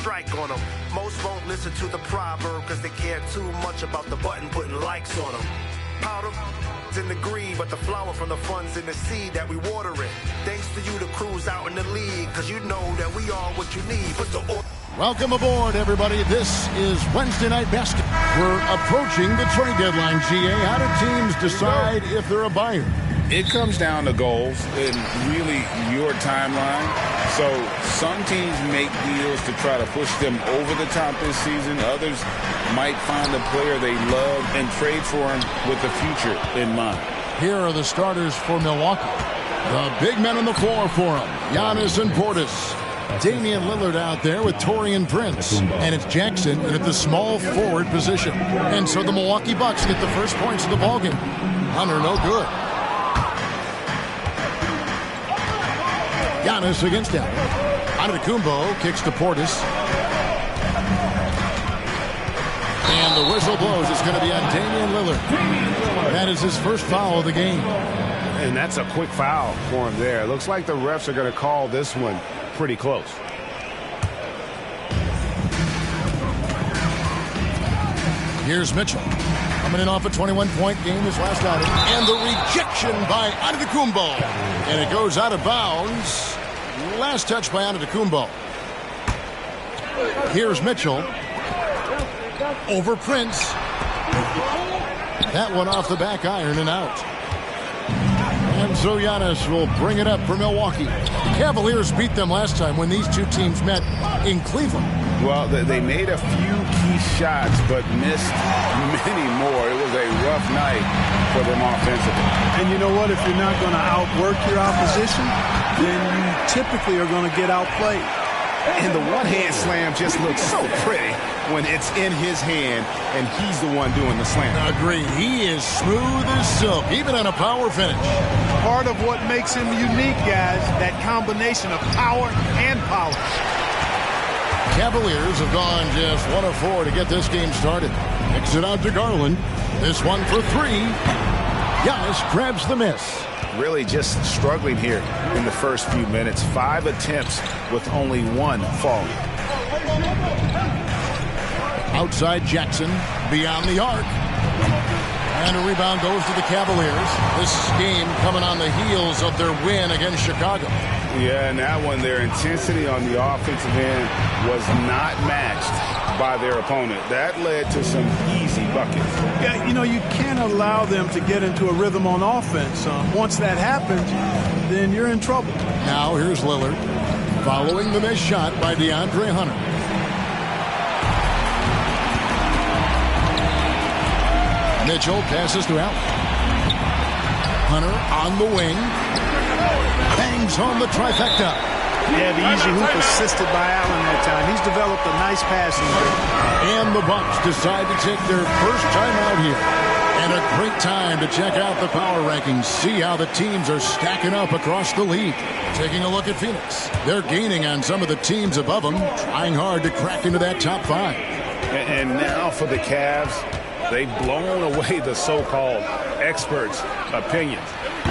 strike on them. Most won't listen to the proverb because they care too much about the button putting likes on them. Powder in the green, but the flower from the funds in the seed that we water it. Thanks to you, the crew's out in the league, because you know that we are what you need. Put the Welcome aboard, everybody. This is Wednesday Night Basketball. We're approaching the trade deadline, GA. How do teams decide if they're a buyer? It comes down to goals and really your timeline. So some teams make deals to try to push them over the top this season. Others might find a player they love and trade for him with the future in mind. Here are the starters for Milwaukee. The big men on the floor for them, Giannis and Portis. Damian Lillard out there with Taurean Prince. And it's Jackson at the small forward position. And so the Milwaukee Bucks get the first points of the ballgame. Hunter, no good. Giannis against him. Antetokounmpo kicks to Portis. And the whistle blows. It's going to be on Damian Lillard. That is his first foul of the game. And that's a quick foul for him there. Looks like the refs are going to call this one pretty close. Here's Mitchell. Coming in off a 21-point game this last outing. And the rejection by Antetokounmpo. And it goes out of bounds. Last touch by Antetokounmpo. Here's Mitchell. Over Prince. That one off the back iron and out. And so Giannis will bring it up for Milwaukee. The Cavaliers beat them last time when these two teams met in Cleveland. Well, they made a few key shots, but missed many more. It was a rough night for them offensively. And you know what? If you're not going to outwork your opposition, then you typically are going to get outplayed. And the one-hand slam just looks so pretty when it's in his hand and he's the one doing the slam. Agreed. He is smooth as silk, even on a power finish. Part of what makes him unique, guys, that combination of power and polish. Cavaliers have gone just 1 of 4 to get this game started. Kicks it out to Garland. This one for 3. Giannis grabs the miss. Really just struggling here in the first few minutes. 5 attempts with only 1 falling. Outside Jackson, beyond the arc. And a rebound goes to the Cavaliers. This game coming on the heels of their win against Chicago. Yeah, and that one, their intensity on the offensive end was not matched by their opponent. That led to some easy buckets. Yeah, you know, you can't allow them to get into a rhythm on offense. Once that happens, then you're in trouble. Now here's Lillard following the missed shot by DeAndre Hunter. Mitchell passes to Allen. Hunter on the wing. Bangs home the trifecta. Yeah, the easy hoop assisted by Allen that time. He's developed a nice passing game. And the Bucks decide to take their first time out here. And a great time to check out the power rankings. See how the teams are stacking up across the league. Taking a look at Phoenix. They're gaining on some of the teams above them, trying hard to crack into that top 5. And now for the Cavs, they've blown away the so-called experts' opinions.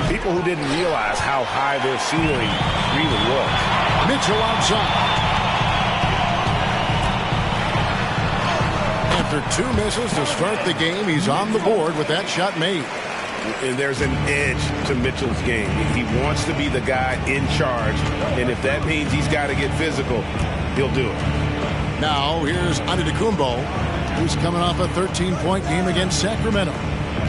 People who didn't realize how high their ceiling really was. Mitchell outside. After 2 misses to start the game, he's on the board with that shot made. And there's an edge to Mitchell's game. He wants to be the guy in charge, and if that means he's got to get physical, he'll do it. Now here's Antetokounmpo, who's coming off a 13-point game against Sacramento.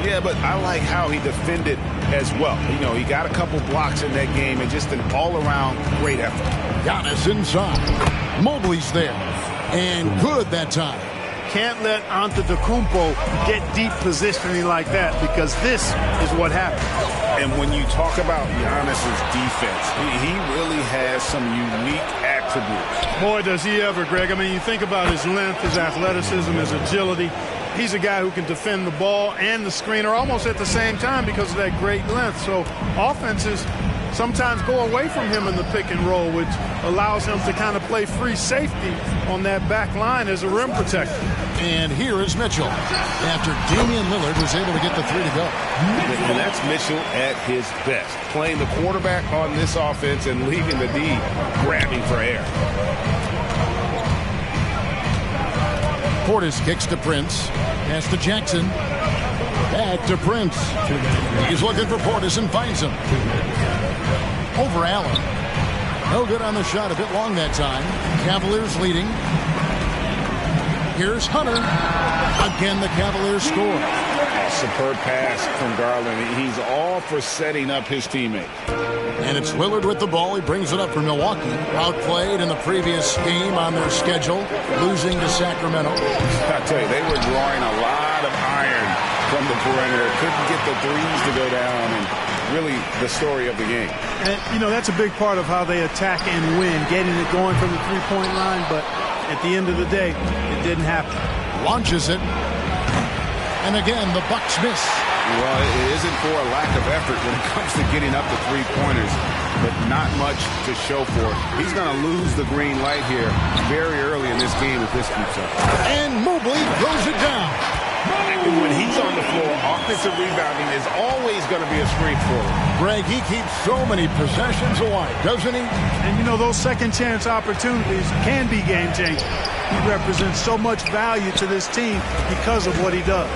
Yeah, but I like how he defended as well. You know, he got a couple blocks in that game and just an all-around great effort. Giannis inside. Mobley's there. And good that time. Can't let Antetokounmpo get deep positioning like that, because this is what happens. And when you talk about Giannis's defense, he really has some unique attributes. Boy, does he ever, Greg. I mean, you think about his length, his athleticism, his agility. He's a guy who can defend the ball and the screener almost at the same time because of that great length. So offenses sometimes go away from him in the pick and roll, which allows him to kind of play free safety on that back line as a rim protector. And here is Mitchell after Damian Lillard was able to get the 3 to go. And that's Mitchell at his best, playing the quarterback on this offense and leaving the D grabbing for air. Portis kicks to Prince. Pass to Jackson. Back to Prince. He's looking for Portis and finds him. Over Allen. No good on the shot. A bit long that time. Cavaliers leading. Here's Hunter. Again, the Cavaliers score. Superb pass from Garland. He's all for setting up his teammate. And it's Lillard with the ball. He brings it up for Milwaukee. Outplayed in the previous game on their schedule, losing to Sacramento. I tell you, they were drawing a lot of iron from the perimeter. Couldn't get the threes to go down, and really the story of the game. And, you know, that's a big part of how they attack and win, getting it going from the three-point line, but at the end of the day, it didn't happen. Launches it. And again, the Bucks miss. Well, it isn't for a lack of effort when it comes to getting up the three-pointers, but not much to show for it. He's going to lose the green light here very early in this game if this keeps up. And Mobley throws it down. When he's on the floor, offensive rebounding is always going to be a strength for him. Greg, he keeps so many possessions alive, doesn't he? And, you know, those second-chance opportunities can be game-changing. He represents so much value to this team because of what he does.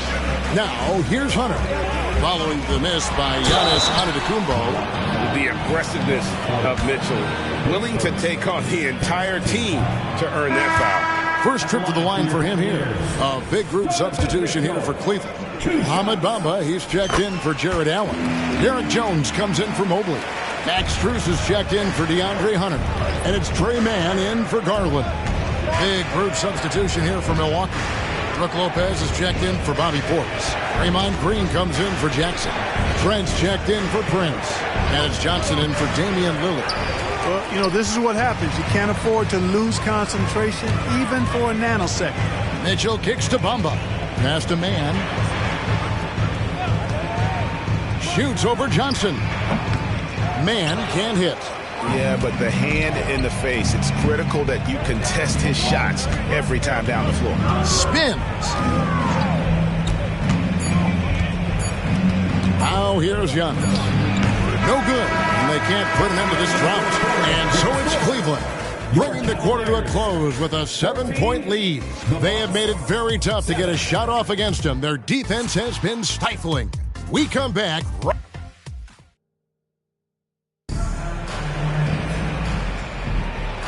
Now, here's Hunter. Following the miss by Giannis Antetokounmpo. The aggressiveness of Mitchell, willing to take on the entire team to earn that foul. First trip to the line for him here. A big group substitution here for Cleveland. Ahmed Bamba, he's checked in for Jared Allen. Derek Jones comes in for Mobley. Max Strus is checked in for DeAndre Hunter. And it's Trey Mann in for Garland. Big group substitution here for Milwaukee. Brook Lopez is checked in for Bobby Portis. Draymond Green comes in for Jackson. Trent's checked in for Prince. And it's Johnson in for Damian Lillard. Well, you know, this is what happens. You can't afford to lose concentration even for a nanosecond. Mitchell kicks to Bamba. Pass to Mann. Shoots over Johnson. Mann can't hit. Yeah, but the hand in the face, it's critical that you contest his shots every time down the floor. Spins. Now here's Giannis. No good, and they can't put an end to this drought. And so it's Cleveland, bringing the quarter to a close with a 7-point lead. They have made it very tough to get a shot off against them. Their defense has been stifling. We come back right.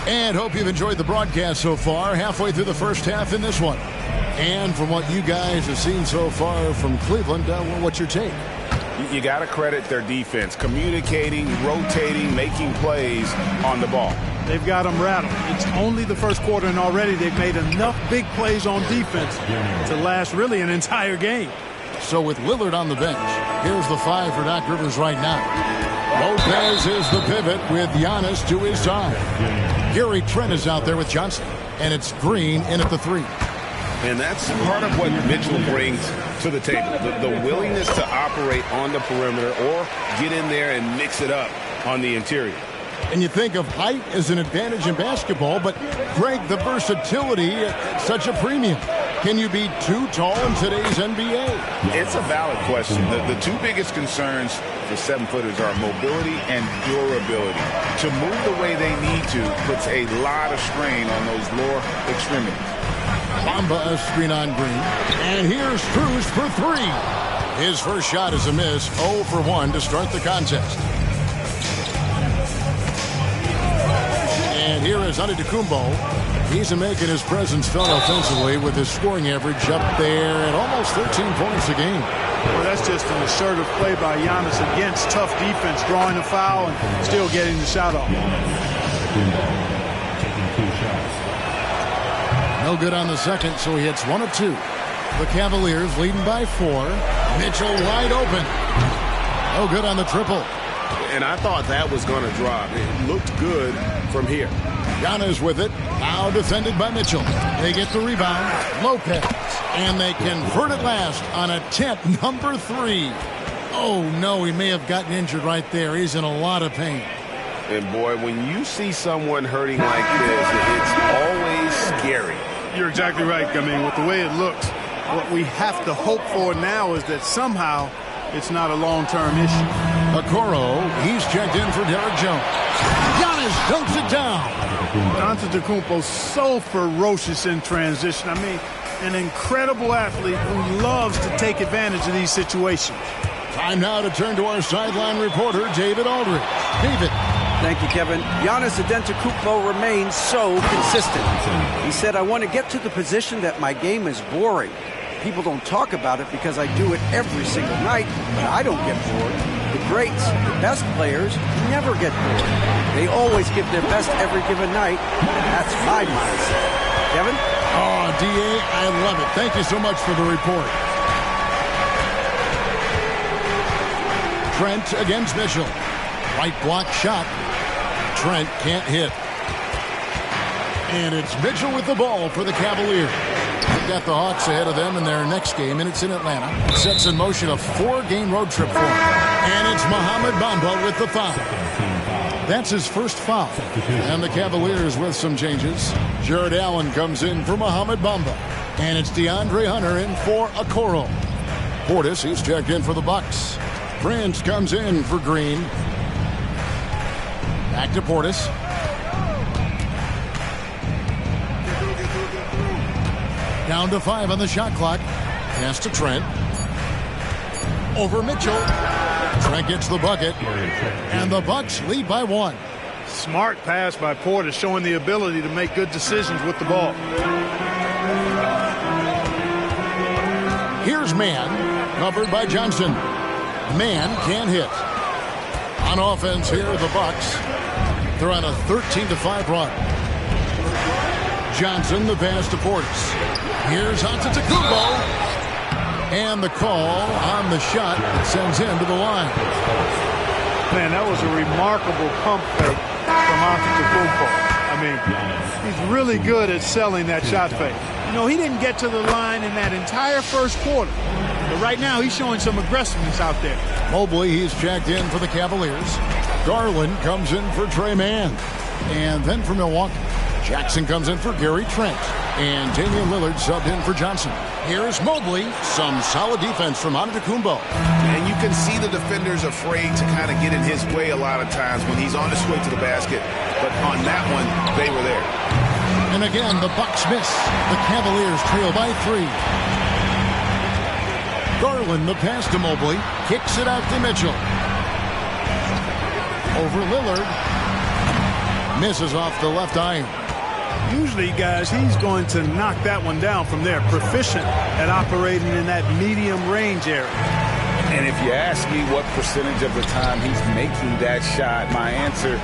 And hope you've enjoyed the broadcast so far, halfway through the first half in this one. And from what you guys have seen so far from Cleveland, what's your take? You got to credit their defense, communicating, rotating, making plays on the ball. They've got them rattled. It's only the first quarter, and already they've made enough big plays on defense to last really an entire game. So with Lillard on the bench, here's the 5 for Doc Rivers right now. Lopez is the pivot with Giannis to his side. Gary Trent is out there with Johnson, and it's Green in at the 3. And that's part of what Mitchell brings to the table, the willingness to operate on the perimeter or get in there and mix it up on the interior. And you think of height as an advantage in basketball, but Greg, the versatility at such a premium. Can you be too tall in today's NBA? It's a valid question. The two biggest concerns for 7-footers are mobility and durability. To move the way they need to puts a lot of strain on those lower extremities. Bamba a screen on Green. And here's Strus for 3. His first shot is a miss, 0 for 1 to start the contest. And here is Antetokounmpo. He's making his presence felt offensively with his scoring average up there at almost 13 points a game. Well, that's just an assertive play by Giannis against tough defense, drawing a foul and still getting the shot off. No good on the second, so he hits 1 of 2. The Cavaliers leading by 4. Mitchell wide open. No good on the triple. And I thought that was going to drop. It looked good from here. Giannis with it. Now defended by Mitchell. They get the rebound. Lopez. And they convert it last on attempt number 3. Oh, no, he may have gotten injured right there. He's in a lot of pain. And, boy, when you see someone hurting like this, it's always scary. You're exactly right. I mean, with the way it looks, what we have to hope for now is that somehow it's not a long-term issue. Okoro, he's checked in for Derek Jones. Giannis dunks it down. Antetokounmpo's so ferocious in transition. I mean, an incredible athlete who loves to take advantage of these situations. Time now to turn to our sideline reporter, David Aldridge. David. Thank you, Kevin. Giannis Antetokounmpo remains so consistent. He said, I want to get to the position that my game is boring. People don't talk about it because I do it every single night, but I don't get bored. The greats, the best players, never get bored. They always give their best every given night. That's my mindset. Kevin? Oh, D.A., I love it. Thank you so much for the report. Trent against Mitchell. Right block shot. Trent can't hit. And it's Mitchell with the ball for the Cavaliers. They've got the Hawks ahead of them in their next game, and it's in Atlanta. Sets in motion a 4-game road trip for him. And it's Mohamed Bamba with the foul. That's his first foul. And the Cavaliers with some changes. Jared Allen comes in for Mohamed Bamba. And it's DeAndre Hunter in for Okoro. Portis, he's checked in for the Bucks. Prince comes in for Green. Back to Portis. Down to 5 on the shot clock. Pass to Trent. Over Mitchell. Trent gets the bucket. And the Bucks lead by 1. Smart pass by Portis, showing the ability to make good decisions with the ball. Here's Mann, covered by Johnson. Mann can't hit. On offense here, the Bucks. They're on a 13-5 run. Johnson, the pass to Portis. Here's Antetokounmpo. And the call on the shot that sends him to the line. Man, that was a remarkable pump fake from Antetokounmpo. I mean, he's really good at selling that shot fake. You know, he didn't get to the line in that entire first quarter. But right now, he's showing some aggressiveness out there. Mobley, he's checked in for the Cavaliers. Garland comes in for Trey Mann. And then for Milwaukee, Jackson comes in for Gary Trent. And Damian Lillard subbed in for Johnson. Here's Mobley. Some solid defense from Antetokounmpo. And you can see the defenders afraid to kind of get in his way a lot of times when he's on his way to the basket. But on that one, they were there. And again, the Bucks miss. The Cavaliers trail by 3. Garland, the pass to Mobley. Kicks it out to Mitchell. Over Lillard. Misses off the left iron. Usually, guys, he's going to knock that one down from there. Proficient at operating in that medium range area. And if you ask me what percentage of the time he's making that shot, my answer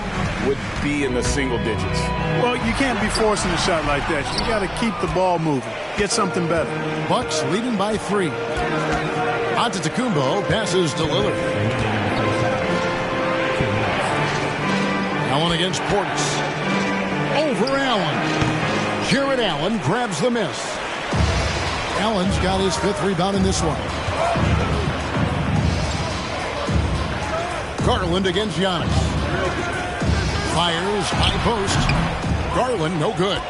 would be in the single digits. Well, you can't be forcing a shot like that. You got to keep the ball moving. Get something better. Bucks leading by 3. Antetokounmpo passes to Lillard. Allen against Portis. Over Allen. Jared Allen grabs the miss. Allen's got his 5th rebound in this one. Garland against Giannis. Fires high post. Garland no good.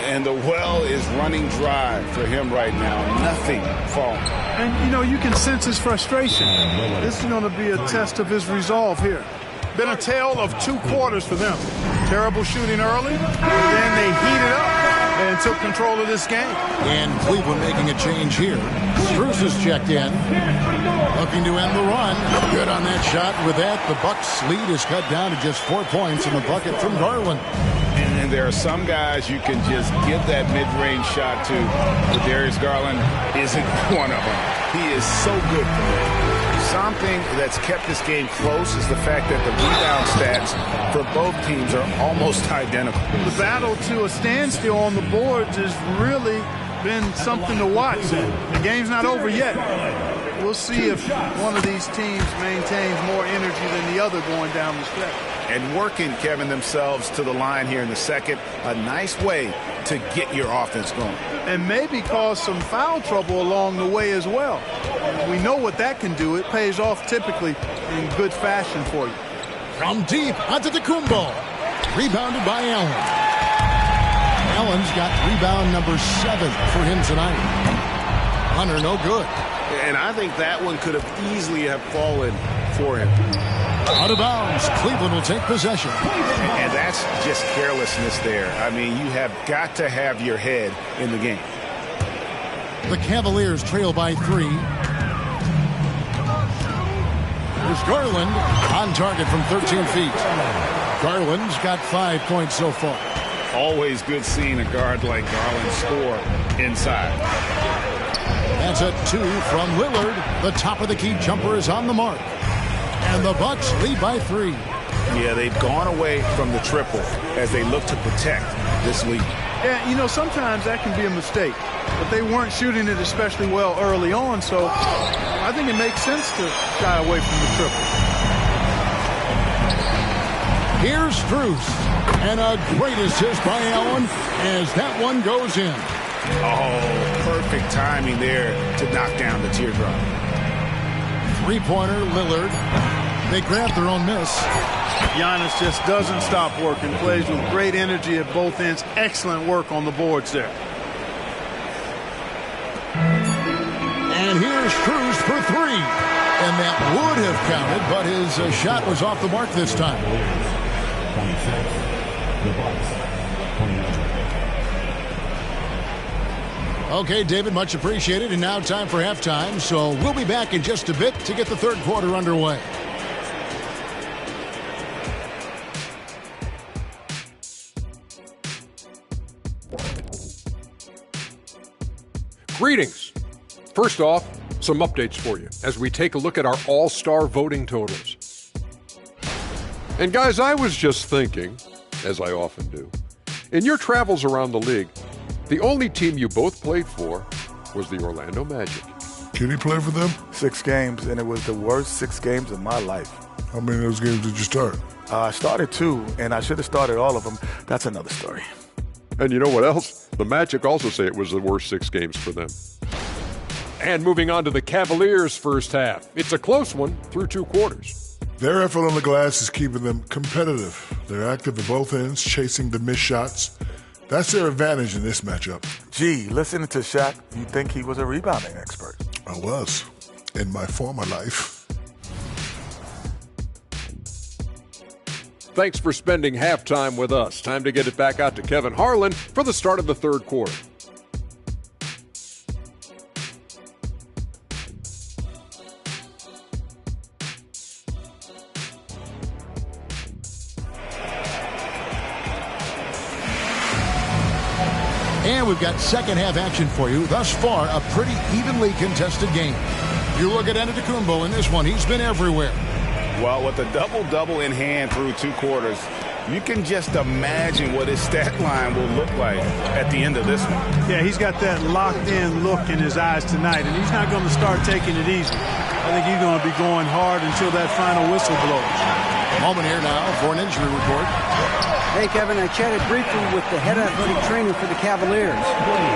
And the well is running dry for him right now. Nothing falling. And, you know, you can sense his frustration. This is going to be a test of his resolve here. Been a tale of 2 quarters for them. Terrible shooting early, then they heated up and took control of this game. And Cleveland making a change here. Strus is checked in. Looking to end the run. Good on that shot. With that, the Bucks lead is cut down to just 4 points in the bucket from Garland. And there are some guys you can just give that mid-range shot to, but Darius Garland isn't one of them. He is so good for it. Something that's kept this game close is the fact that the rebound stats for both teams are almost identical. The battle to a standstill on the boards has really been something to watch. The game's not over yet. We'll see if one of these teams maintains more energy than the other going down the stretch. And working, Kevin, themselves to the line here in the second, a nice way to get your offense going. And maybe cause some foul trouble along the way as well. We know what that can do. It pays off typically in good fashion for you. From deep, Antetokounmpo. Rebounded by Allen. Allen's got rebound number 7 for him tonight. Hunter no good. And I think that one could have easily have fallen for him. Out of bounds. Cleveland will take possession. And that's just carelessness there. I mean, you have got to have your head in the game. The Cavaliers trail by 3. Here's Garland on target from 13 feet. Garland's got 5 points so far. Always good seeing a guard like Garland score inside. That's a 2 from Lillard. The top of the key jumper is on the mark. And the Bucks lead by 3. Yeah, they've gone away from the triple as they look to protect this lead. Yeah, you know, sometimes that can be a mistake. But they weren't shooting it especially well early on, so I think it makes sense to shy away from the triple. Here's Strus, and a great assist by Allen as that one goes in. Oh, perfect timing there to knock down the teardrop. Three-pointer, Lillard. They grab their own miss. Giannis just doesn't stop working, plays with great energy at both ends. Excellent work on the boards there. And here's Strus for 3. And that would have counted, but his shot was off the mark this time. 26, the Bucks, 29. Okay, David, much appreciated. And now time for halftime. So we'll be back in just a bit to get the third quarter underway. Greetings. First off, some updates for you as we take a look at our all-star voting totals. And guys, I was just thinking, as I often do, in your travels around the league, the only team you both played for was the Orlando Magic. Can he play for them? 6 games, and it was the worst 6 games of my life. How many of those games did you start? I started 2, and I should have started all of them. That's another story. And you know what else? The Magic also say it was the worst 6 games for them. And moving on to the Cavaliers' first half. It's a close one through 2 quarters. Their effort on the glass is keeping them competitive. They're active at both ends, chasing the missed shots. That's their advantage in this matchup. Gee, listening to Shaq, you'd think he was a rebounding expert. I was, in my former life. Thanks for spending halftime with us. Time to get it back out to Kevin Harlan for the start of the third quarter. And we've got second half action for you. Thus far, a pretty evenly contested game. You look at Antetokounmpo in this one. He's been everywhere. Well, with a double-double in hand through 2 quarters, you can just imagine what his stat line will look like at the end of this one. Yeah, he's got that locked-in look in his eyes tonight, and he's not going to start taking it easy. I think he's going to be going hard until that final whistle blows. Moment here now for an injury report. Hey, Kevin, I chatted briefly with the head athletic trainer for the Cavaliers.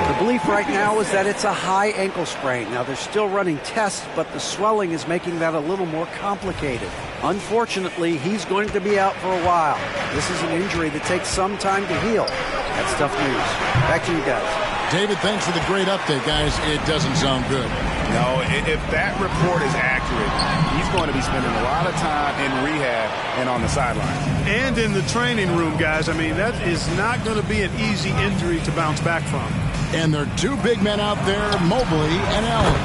The belief right now is that it's a high ankle sprain. Now, they're still running tests, but the swelling is making that a little more complicated. Unfortunately, he's going to be out for a while. This is an injury that takes some time to heal. That's tough news. Back to you guys. David, thanks for the great update, guys. It doesn't sound good. No, if that report is accurate, he's going to be spending a lot of time in rehab and on the sidelines. And in the training room, guys. I mean, that is not going to be an easy injury to bounce back from. And there are 2 big men out there, Mobley and Allen.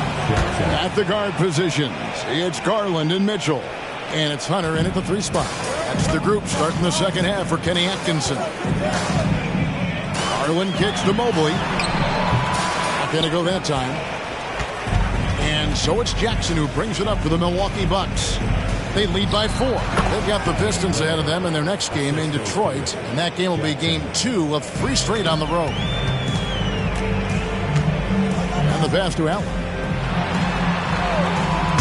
At the guard positions, it's Garland and Mitchell. And it's Hunter in at the 3 spot. That's the group starting the second half for Kenny Atkinson. Garland kicks to Mobley. Not going to go that time. And so it's Jackson who brings it up for the Milwaukee Bucks. They lead by 4. They've got the Pistons ahead of them in their next game in Detroit. And that game will be game 2 of 3 straight on the road. And the pass to Allen.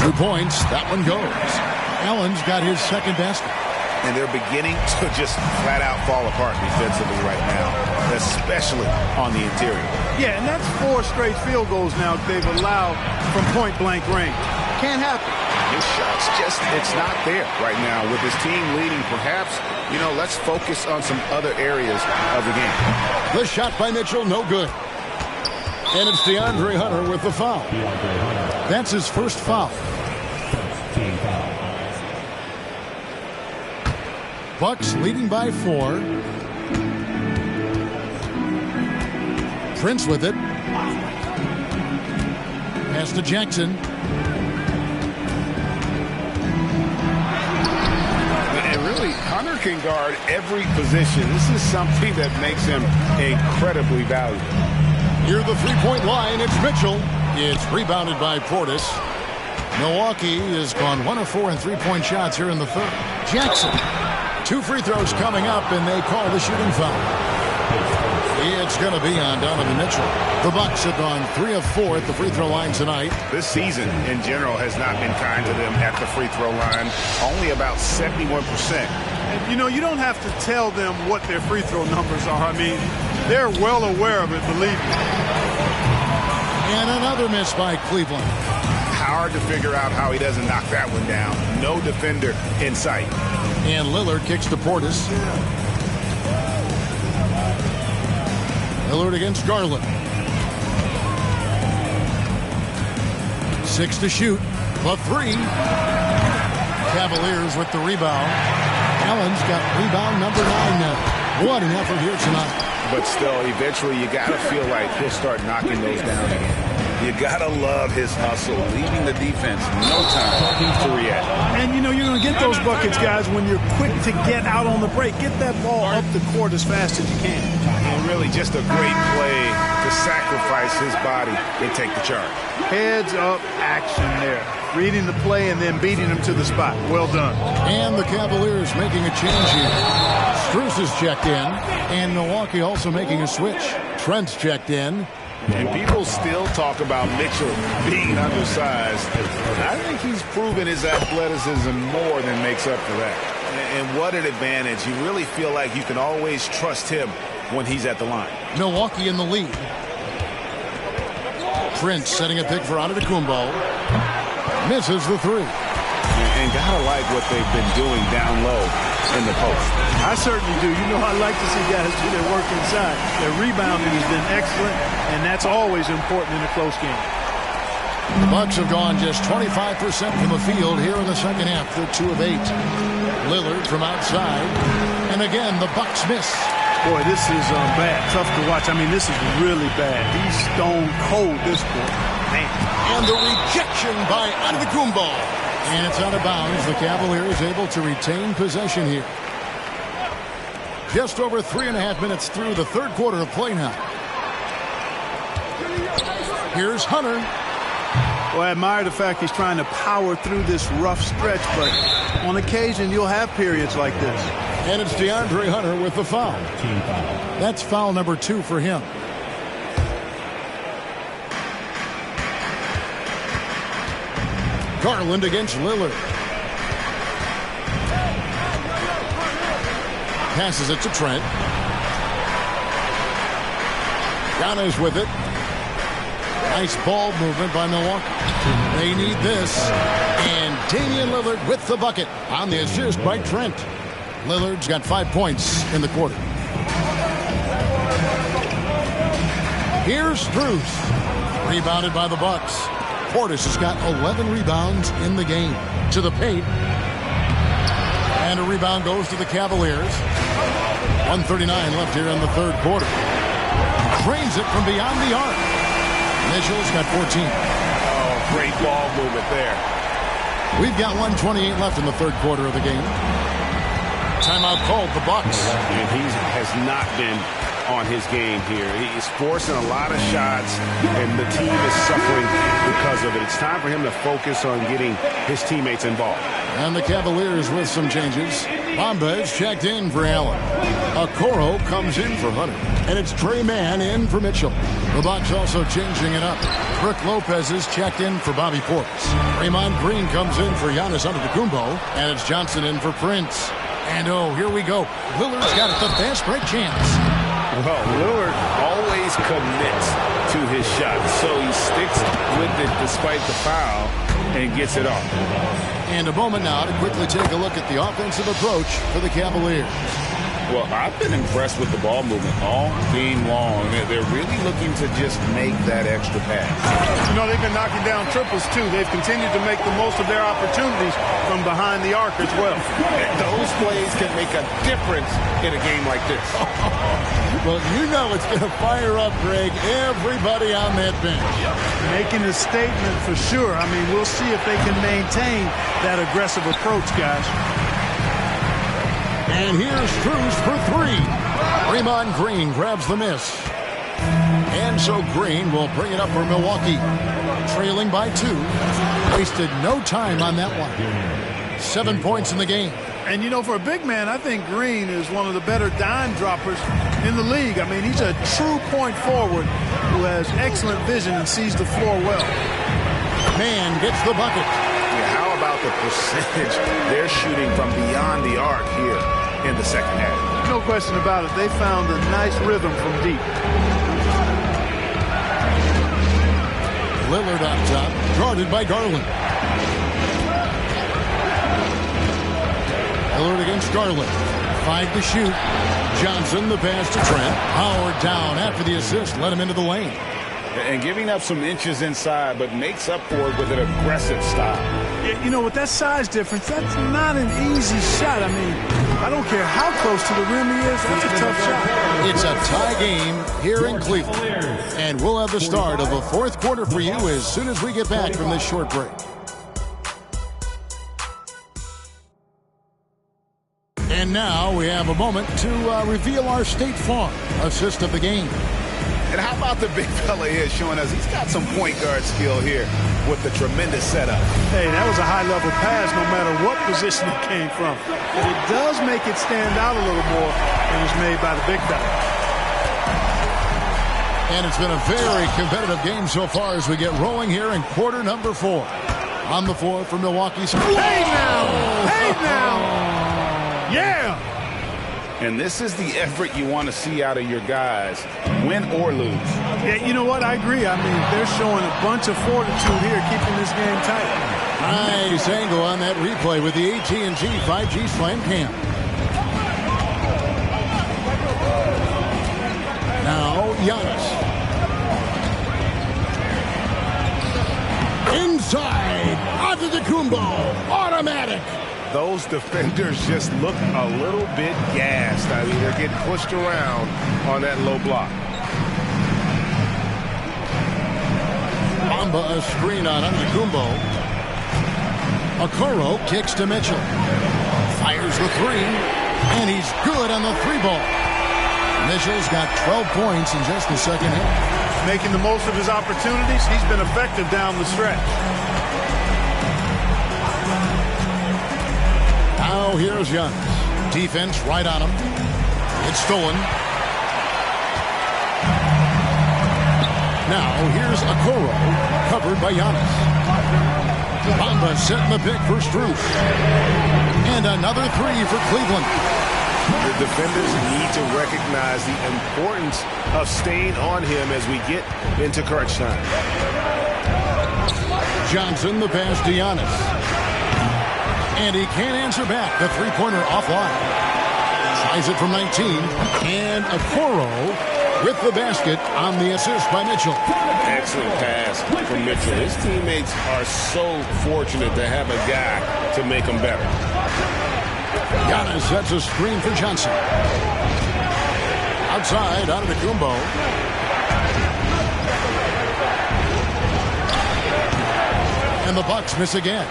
2 points. That one goes. Allen's got his second basket. And they're beginning to just flat out fall apart defensively right now, especially on the interior. Yeah, and that's 4 straight field goals now they've allowed from point-blank range. Can't happen. His shot's just, it's not there right now. With his team leading, perhaps, let's focus on some other areas of the game. The shot by Mitchell, no good. And it's DeAndre Hunter with the foul. That's his first foul. Bucks leading by 4. Prince with it. Pass to Jackson. And really, Hunter can guard every position. This is something that makes him incredibly valuable. Near the three-point line, it's Mitchell. It's rebounded by Portis. Milwaukee has gone 1 of 4 in three-point shots here in the third. Jackson. 2 free throws coming up, and they call the shooting foul. It's going to be on Donovan Mitchell. The Bucks have gone 3 of 4 at the free throw line tonight. This season, in general, has not been kind to them at the free throw line. Only about 71%. And, you know, you don't have to tell them what their free throw numbers are. I mean, they're well aware of it, believe me. And another miss by Cleveland. Hard to figure out how he doesn't knock that one down. No defender in sight. And Lillard kicks to Portis. Lillard against Garland. 6 to shoot. The 3. Cavaliers with the rebound. Allen's got rebound number 9 now. What an effort here tonight. But still, eventually you got to feel like he'll start knocking those down again. You got to love his hustle, leaving the defense no time to react. And, you know, you're going to get those buckets, guys, when you're quick to get out on the break. Get that ball up the court as fast as you can. And really just a great play to sacrifice his body and take the charge. Heads up action there. Reading the play and then beating him to the spot. Well done. And the Cavaliers making a change here. Strus is checked in, and Milwaukee also making a switch. Trent's checked in. And people still talk about Mitchell being undersized. I think he's proven his athleticism more than makes up for that. And what an advantage. You really feel like you can always trust him when he's at the line. Milwaukee in the lead. Trent setting a pick for Antetokounmpo. Misses the 3. And gotta like what they've been doing down low in the post. I certainly do. You know, I like to see guys do their work inside. Their rebounding has been excellent, and that's always important in a close game. The Bucks have gone just 25% from the field here in the second half. They're 2 of 8. Lillard from outside. And again, the Bucks miss. Boy, this is bad. Tough to watch. I mean, this is really bad. He's stone cold this quarter. Man. And the rejection by Antetokounmpo. And it's out of bounds. The Cavaliers able to retain possession here. Just over 3.5 minutes through the third quarter of play now. Here's Hunter. Well, I admire the fact he's trying to power through this rough stretch, but on occasion you'll have periods like this. And it's DeAndre Hunter with the foul. That's foul number 2 for him. Garland against Lillard. Passes it to Trent. Giannis with it. Nice ball movement by Milwaukee. They need this. And Damian Lillard with the bucket on the assist by Trent. Lillard's got 5 points in the quarter. Here's Strus. Rebounded by the Bucks. Portis has got 11 rebounds in the game. To the paint. And a rebound goes to the Cavaliers. 1:39 left here in the third quarter. Drains it from beyond the arc. Mitchell's got 14. Oh, great ball movement there. We've got 1:28 left in the third quarter of the game. Timeout called the Bucks. And he has not been on his game here. He's forcing a lot of shots, and the team is suffering because of it. It's time for him to focus on getting his teammates involved. And the Cavaliers with some changes. Bombas checked in for Allen. Okoro comes in for Hunter. And it's Trey Mann in for Mitchell. The Bucks also changing it up. Brook Lopez is checked in for Bobby Portis. Draymond Green comes in for Giannis Antetokounmpo. And it's Johnson in for Prince. And oh, here we go. Lillard's got the fast break chance. Well, Lillard always commits to his shot, so he sticks with it despite the foul and gets it off. And a moment now to quickly take a look at the offensive approach for the Cavaliers. Well, I've been impressed with the ball movement all game long. They're really looking to just make that extra pass. You know, they've been knocking down triples, too. They've continued to make the most of their opportunities from behind the arc as well. And those plays can make a difference in a game like this. Well, you know it's going to fire up, Greg, everybody on that bench. Making a statement for sure. I mean, we'll see if they can maintain that aggressive approach, guys. And here's Strus for three. Draymond Green grabs the miss. And so Green will bring it up for Milwaukee. Trailing by 2. Wasted no time on that one. 7 points in the game. And, you know, for a big man, I think Green is one of the better dime droppers in the league. I mean, he's a true point forward who has excellent vision and sees the floor well. Man gets the bucket. Yeah, how about the percentage they're shooting from beyond the arc here in the second half? No question about it. They found a nice rhythm from deep. Lillard on top, guarded by Garland. Lillard against Garland. 5 to shoot. Johnson, the pass to Trent. Howard down after the assist, let him into the lane. And giving up some inches inside, but makes up for it with an aggressive style. You know, with that size difference, that's not an easy shot. I mean, I don't care how close to the rim he is. That's a tough shot. It's a tie game here in Cleveland. And we'll have the start of the fourth quarter for you as soon as we get back from this short break. And now we have a moment to reveal our State Farm assist of the game. And how about the big fella here showing us he's got some point guard skill here with the tremendous setup. Hey, that was a high-level pass no matter what position it came from. But it does make it stand out a little more when it's made by the big fella. And it's been a very competitive game so far as we get rolling here in quarter number 4. On the floor for Milwaukee. Hey now! Hey now! Yeah! And this is the effort you want to see out of your guys, win or lose. Yeah, you know what? I agree. I mean, they're showing a bunch of fortitude here, keeping this game tight. Nice angle on that replay with the AT&T 5G Slam Cam. Now, Giannis. Inside, Antetokounmpo, automatic. Those defenders just look a little bit gassed. I mean, they're getting pushed around on that low block. Bamba a screen on Antetokounmpo. Okoro kicks to Mitchell. Fires the 3, and he's good on the 3-ball. Mitchell's got 12 points in just the second half. Making the most of his opportunities. He's been effective down the stretch. Now here's Giannis. Defense right on him. It's stolen. Now here's Okoro, covered by Giannis. Bamba setting the pick for Strus. And another 3 for Cleveland. The defenders need to recognize the importance of staying on him as we get into crunch time. Johnson, the pass to Giannis. And he can't answer back. The three-pointer offline. Tries it from 19. And Okoro with the basket on the assist by Mitchell. Excellent pass from Mitchell. His teammates are so fortunate to have a guy to make them better. Giannis sets a screen for Johnson. Outside, Antetokounmpo. And the Bucks miss again.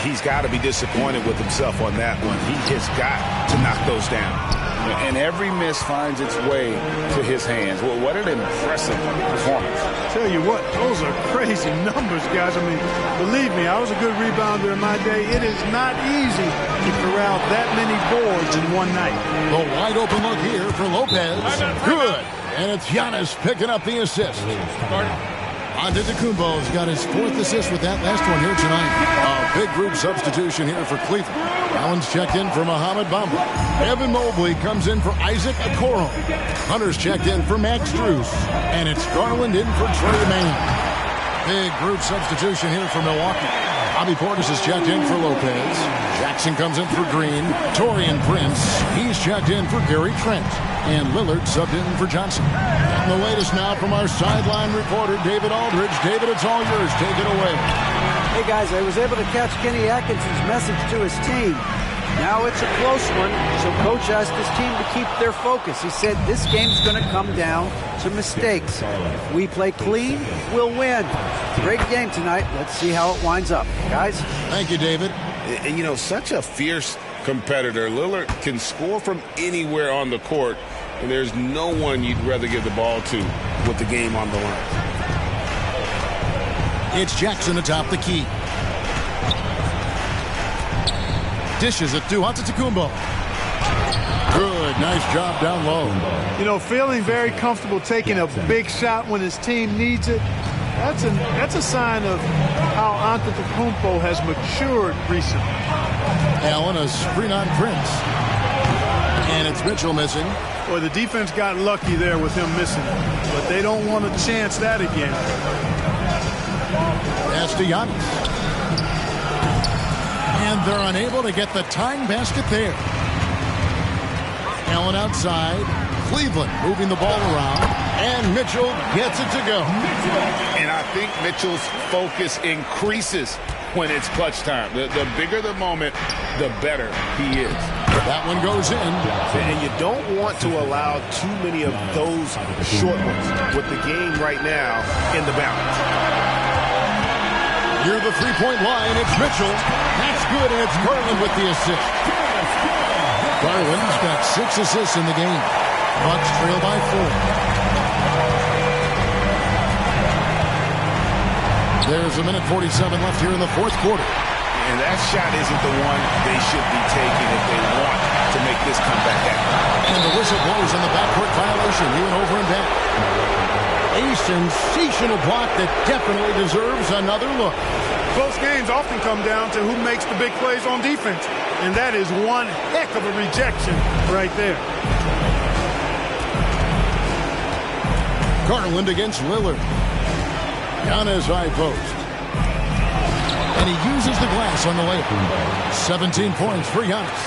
He's got to be disappointed with himself on that one. He has got to knock those down. And every miss finds its way to his hands. Well, what an impressive performance. Tell you what, those are crazy numbers, guys. I mean, believe me, I was a good rebounder in my day. It is not easy to corral that many boards in one night. The wide open look here for Lopez. Good. And it's Giannis picking up the assist. Antetokounmpo's got his 4th assist with that last one here tonight. A big group substitution here for Cleveland. Allen's checked in for Mohamed Bamba. Evan Mobley comes in for Isaac Okoro. Hunter's checked in for Max Strus. And it's Garland in for Trey Mann. Big group substitution here for Milwaukee. Bobby Portis is checked in for Lopez. Jackson comes in for Green. Taurean Prince, he's checked in for Gary Trent. And Lillard subbed in for Johnson. And the latest now from our sideline reporter, David Aldridge. David, it's all yours. Take it away. Hey, guys, I was able to catch Kenny Atkinson's message to his team. Now it's a close one, so Coach asked his team to keep their focus. He said this game's going to come down to mistakes. If we play clean, we'll win. Great game tonight. Let's see how it winds up. Guys? Thank you, David. And, you know, such a fierce competitor. Lillard can score from anywhere on the court, and there's no one you'd rather give the ball to with the game on the line. It's Jackson atop the key. Dishes it to Antetokounmpo. Good, nice job down low. You know, feeling very comfortable taking a big shot when his team needs it. That's a sign of how Antetokounmpo has matured recently. Allen, a screen on Prince. And it's Mitchell missing. Boy, the defense got lucky there with him missing. But they don't want to chance that again. Pass to Giannis. And they're unable to get the tying basket there. Allen outside. Cleveland moving the ball around. And Mitchell gets it to go. And I think Mitchell's focus increases when it's clutch time. The bigger the moment, the better he is. That one goes in. And you don't want to allow too many of those short ones with the game right now in the balance. Near the three-point line, it's Mitchell. That's good, and it's Garland with the assist. Garland's got 6 assists in the game. Bucks trail by 4. There's a minute 47 left here in the fourth quarter. And that shot isn't the one they should be taking if they want to make this comeback happen. And the whistle blows on the backcourt violation. He went over and back. A sensational block that definitely deserves another look. Close games often come down to who makes the big plays on defense. And that is one heck of a rejection right there. Garland against Lillard. Giannis high post. And he uses the glass on the layup. 17 points for Giannis.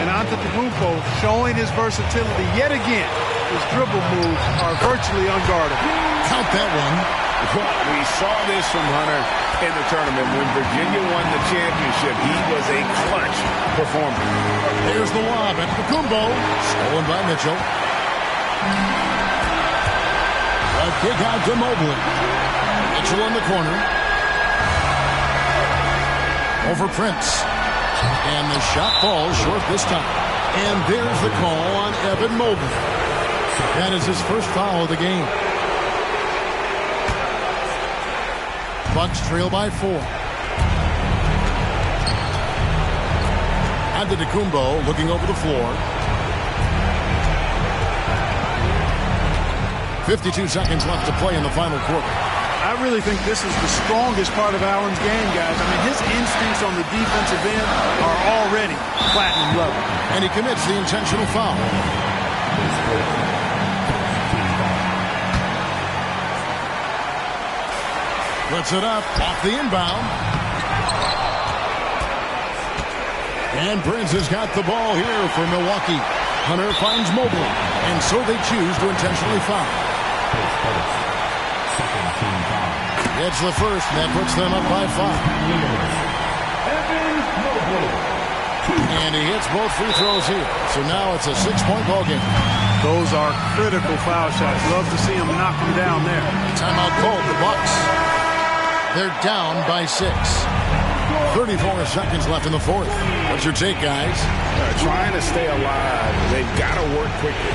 And Antetokounmpo showing his versatility yet again. His dribble moves are virtually unguardable. Count that one. We saw this from Hunter in the tournament. When Virginia won the championship, he was a clutch performer. There's the lob at Antetokounmpo. Stolen by Mitchell. A kick out to Mobley. Mitchell in the corner. Over Prince. And the shot falls short this time. And there's the call on Evan Mobley. That is his first foul of the game. Bucks trail by 4. Antetokounmpo looking over the floor. 52 seconds left to play in the final quarter. I really think this is the strongest part of Allen's game, guys. I mean, his instincts on the defensive end are already platinum level. And he commits the intentional foul. Puts it up off the inbound. And Prince has got the ball here for Milwaukee. Hunter finds Mobley. And so they choose to intentionally foul. It's the first, and that puts them up by 5. And he hits both free throws here. So now it's a 6-point ball game. Those are critical foul shots. Love to see him knock them down there. Timeout called, the Bucks. They're down by 6. 34 seconds left in the fourth. What's your take, guys? Trying to stay alive. They've got to work quickly.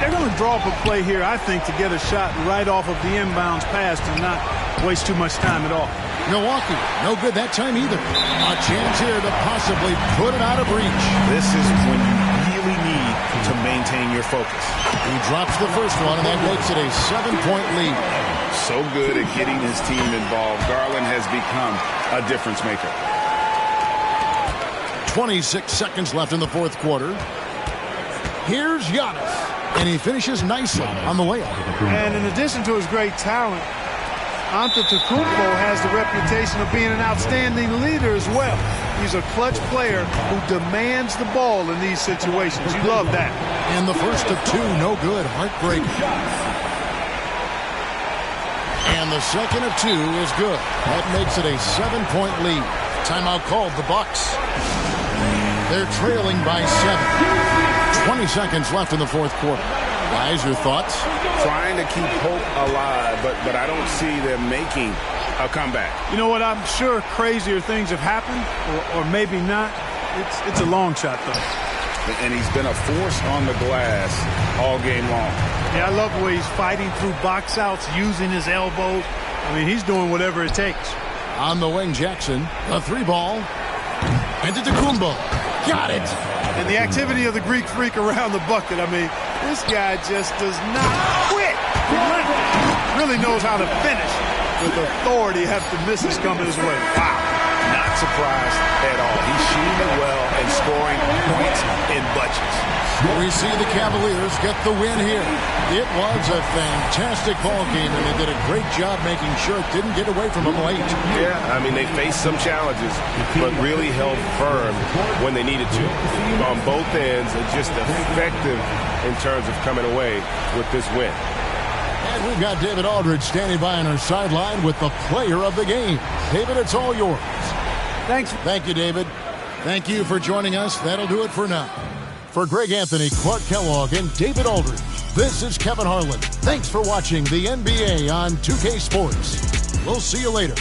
They're going to draw up a play here, I think, to get a shot right off of the inbounds pass and not waste too much time at all. Milwaukee, no good that time either. A chance here to possibly put it out of reach. This is when you really need to maintain your focus. He drops the first one, and that makes it a 7-point lead. So good at getting his team involved. Garland has become a difference maker. 26 seconds left in the fourth quarter. Here's Giannis, and he finishes nicely on the layup. And in addition to his great talent, Antetokounmpo has the reputation of being an outstanding leader as well. He's a clutch player who demands the ball in these situations. You love that. And the first of two, no good. Heartbreaking. And the second of two is good. That makes it a 7-point lead. Timeout called, the Bucks. They're trailing by 7. 20 seconds left in the fourth quarter. Guys, your thoughts? Trying to keep hope alive, but I don't see them making a comeback. You know what? I'm sure crazier things have happened, or maybe not. It's a long shot, though. And he's been a force on the glass all game long. Yeah, I love the way he's fighting through box outs, using his elbows. I mean, he's doing whatever it takes. On the wing, Jackson. A 3-ball. Antetokounmpo. Got it. And the activity of the Greek freak around the bucket. I mean, this guy just does not quit. Really knows how to finish with authority after misses coming his way. Wow. Not surprised at all. He's shooting it well and scoring points in bunches. We see the Cavaliers get the win here. It was a fantastic ball game, and they did a great job making sure it didn't get away from them late. Yeah, I mean, they faced some challenges, but really held firm when they needed to. On both ends, and just effective in terms of coming away with this win. And we've got David Aldridge standing by on our sideline with the player of the game. David, it's all yours. Thanks. Thank you, David. Thank you for joining us. That'll do it for now. For Greg Anthony, Clark Kellogg, and David Aldridge, this is Kevin Harlan. Thanks for watching the NBA on 2K Sports. We'll see you later.